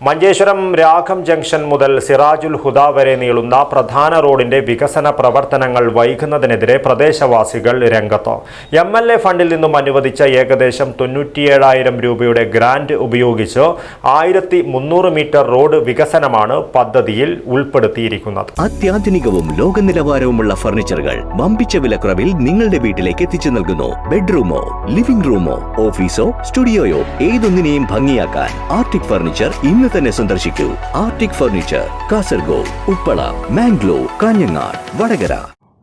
മഞ്ചേശ്വരം രാഘം ജംഗ്ഷൻ മുതൽ സിറാജുൽ ഹുദ വരെ നീളുന്ന പ്രധാന റോഡിന്റെ വികസന പ്രവർത്തനങ്ങൾ വൈകുന്നതിനെതിരെ പ്രദേശവാസികൾ രംഗത്ത്. MLA ഫണ്ടിൽ നിന്നും അനുവദിച്ച ഏകദേശം 97,000 രൂപയുടെ ഗ്രാന്റ് ഉപയോഗിച്ച് 1300 മീറ്റർ റോഡ് വികസനമാണ് പദ്ധതിയിൽ ഉൾപ്പെടുത്തിയിരിക്കുന്നത്. അത്യാധുനികവും ലോക നിലവാരവുമുള്ള ഫർണിച്ചറുകൾ വമ്പിച്ച വിലക്കുറവിൽ നിങ്ങളുടെ വീട്ടിലേക്ക് എത്തിച്ചു നൽകുന്നു. ബെഡ്റൂമോ, ലിവിംഗ് റൂമോ, ഓഫീസോ, സ്റ്റുഡിയോയോ ഏതൊന്നിനെയും ഭംഗിയാക്കാൻ ആർട്ടിക് ഫർണിച്ചർ ഇന്ന് തന്നെ സന്ദർശിക്കൂ. Arctic furniture, Kasaragod, Uppala, Mangalore, Kanhangad, Vadakara.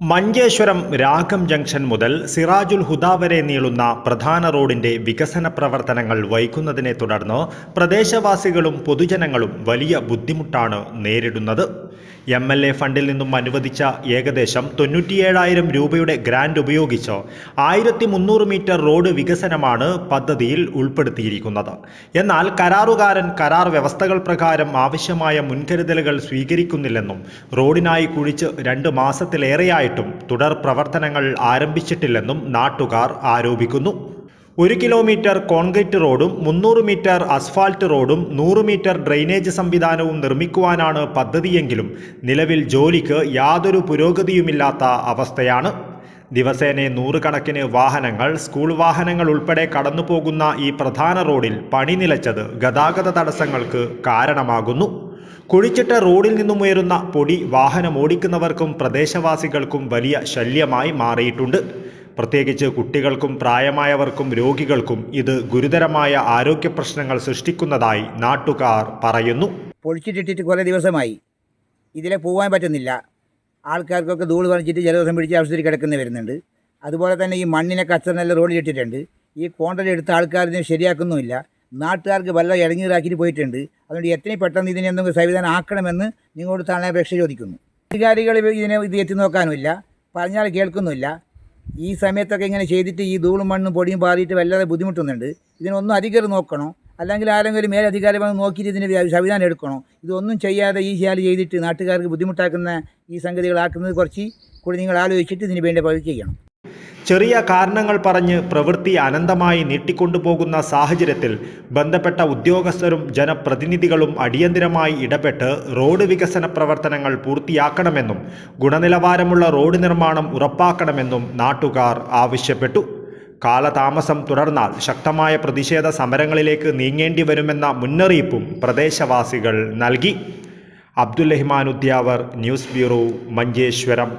മഞ്ചേശ്വരം രാഘം ജംഗ്ഷൻ മുതൽ സിറാജുൽ ഹുദ വരെ നീളുന്ന പ്രധാന റോഡിന്റെ വികസന പ്രവർത്തനങ്ങൾ വൈകുന്നതിനെ തുടർന്ന് പ്രദേശവാസികളും പൊതുജനങ്ങളും വലിയ ബുദ്ധിമുട്ടാണ് നേരിടുന്നത്. MLA ഫണ്ടിൽ നിന്നും അനുവദിച്ച ഏകദേശം 97,000 രൂപയുടെ ഗ്രാന്റ് ഉപയോഗിച്ച് 1300 മീറ്റർ റോഡ് വികസനമാണ് പദ്ധതിയിൽ ഉൾപ്പെടുത്തിയിരിക്കുന്നത്. എന്നാൽ കരാറുകാരൻ കരാർ വ്യവസ്ഥകൾ പ്രകാരം ആവശ്യമായ മുൻകരുതലുകൾ സ്വീകരിക്കുന്നില്ലെന്നും റോഡിനായി കുഴിച്ച് 2 മാസത്തിലേറെയായിട്ടും തുടർ പ്രവർത്തനങ്ങൾ ആരംഭിച്ചിട്ടില്ലെന്നും നാട്ടുകാർ ആരോപിക്കുന്നു. 1 കിലോമീറ്റർ കോൺക്രീറ്റ് റോഡും 300 മീറ്റർ അസ്ഫാൾട്ട് റോഡും 100 മീറ്റർ ഡ്രെയിനേജ് സംവിധാനവും നിർമ്മിക്കുവാനാണ് പദ്ധതിയെങ്കിലും നിലവിൽ ജോലിക്ക് യാതൊരു പുരോഗതിയുമില്ലാത്ത അവസ്ഥയാണ്. ദിവസേന 100 കണക്കിന് വാഹനങ്ങൾ, സ്കൂൾ വാഹനങ്ങൾ ഉൾപ്പെടെ കടന്നുപോകുന്ന ഈ പ്രധാന റോഡിൽ പണി നിലച്ചത് ഗതാഗത തടസ്സങ്ങൾക്ക് കാരണമാകുന്നു. കുഴിച്ചിട്ട റോഡിൽ നിന്നും ഉയരുന്ന പൊടി വാഹനം ഓടിക്കുന്നവർക്കും പ്രദേശവാസികൾക്കും വലിയ ശല്യമായി മാറിയിട്ടുണ്ട്. പ്രത്യേകിച്ച് കുട്ടികൾക്കും പ്രായമായവർക്കും രോഗികൾക്കും ഇത് ഗുരുതരമായ ആരോഗ്യ പ്രശ്നങ്ങൾ സൃഷ്ടിക്കുന്നതായി നാട്ടുകാർ പറയുന്നു. പൊളിച്ചിട്ടിട്ട് കുറേ ദിവസമായി ഇതിലെ പോകാൻ പറ്റുന്നില്ല. ആൾക്കാർക്കൊക്കെ ധൂള് പറിച്ചിട്ട് ജലദോഷം പിടിച്ച് ആശുപത്രി കിടക്കുന്ന വരുന്നുണ്ട്. അതുപോലെ തന്നെ ഈ മണ്ണിനെ കച്ചറെല്ലാം റോഡിലിട്ടിട്ടുണ്ട്. ഈ കോൺട്രാക്ട് എടുത്ത ആൾക്കാർ ഇതിനെ ശരിയാക്കുന്നുമില്ല. നാട്ടുകാർക്ക് വല്ല ഇറങ്ങിയിറാക്കിയിട്ട് പോയിട്ടുണ്ട്. അതുകൊണ്ട് എത്രയും പെട്ടെന്ന് ഇതിനെ എന്തെങ്കിലും സംവിധാനം ആക്കണമെന്ന് നിങ്ങളോട് താഴെ അപേക്ഷ ചോദിക്കുന്നു. അധികാരികൾ ഇത് എത്തി നോക്കാനുമില്ല, പറഞ്ഞാൽ കേൾക്കുന്നില്ല. ഈ സമയത്തൊക്കെ ഇങ്ങനെ ചെയ്തിട്ട് ഈ ധൂളും മണ്ണും പൊടിയും പാറിയിട്ട് വല്ലാതെ ബുദ്ധിമുട്ടുന്നുണ്ട്. ഇതിനൊന്നും അധികാരി നോക്കണോ, അല്ലെങ്കിൽ ആരെങ്കിലും മേലധികാരി വന്ന് നോക്കിയിട്ട് ഇതിന് സംവിധാനം എടുക്കണോ? ഇതൊന്നും ചെയ്യാതെ ഈ ശാല ചെയ്തിട്ട് നാട്ടുകാർക്ക് ബുദ്ധിമുട്ടാക്കുന്ന ഈ സംഗതികളാക്കുന്നത് കുറച്ച് കൂടി നിങ്ങൾ ആലോചിച്ചിട്ട് ഇതിന് വേണ്ടി പ്രവൃത്തി ചെയ്യണം. ചെറിയ കാരണങ്ങൾ പറഞ്ഞ് പ്രവൃത്തി അനന്തമായി നീട്ടിക്കൊണ്ടുപോകുന്ന സാഹചര്യത്തിൽ ബന്ധപ്പെട്ട ഉദ്യോഗസ്ഥരും ജനപ്രതിനിധികളും അടിയന്തരമായി ഇടപെട്ട് റോഡ് വികസന പ്രവർത്തനങ്ങൾ പൂർത്തിയാക്കണമെന്നും ഗുണനിലവാരമുള്ള റോഡ് നിർമ്മാണം ഉറപ്പാക്കണമെന്നും നാട്ടുകാർ ആവശ്യപ്പെട്ടു. കാലതാമസം തുടർന്നാൽ ശക്തമായ പ്രതിഷേധ സമരങ്ങളിലേക്ക് നീങ്ങേണ്ടി വരുമെന്ന മുന്നറിയിപ്പും പ്രദേശവാസികൾ നൽകി. Abdul Rahman Udyavar, news bureau, Manjeshwaram.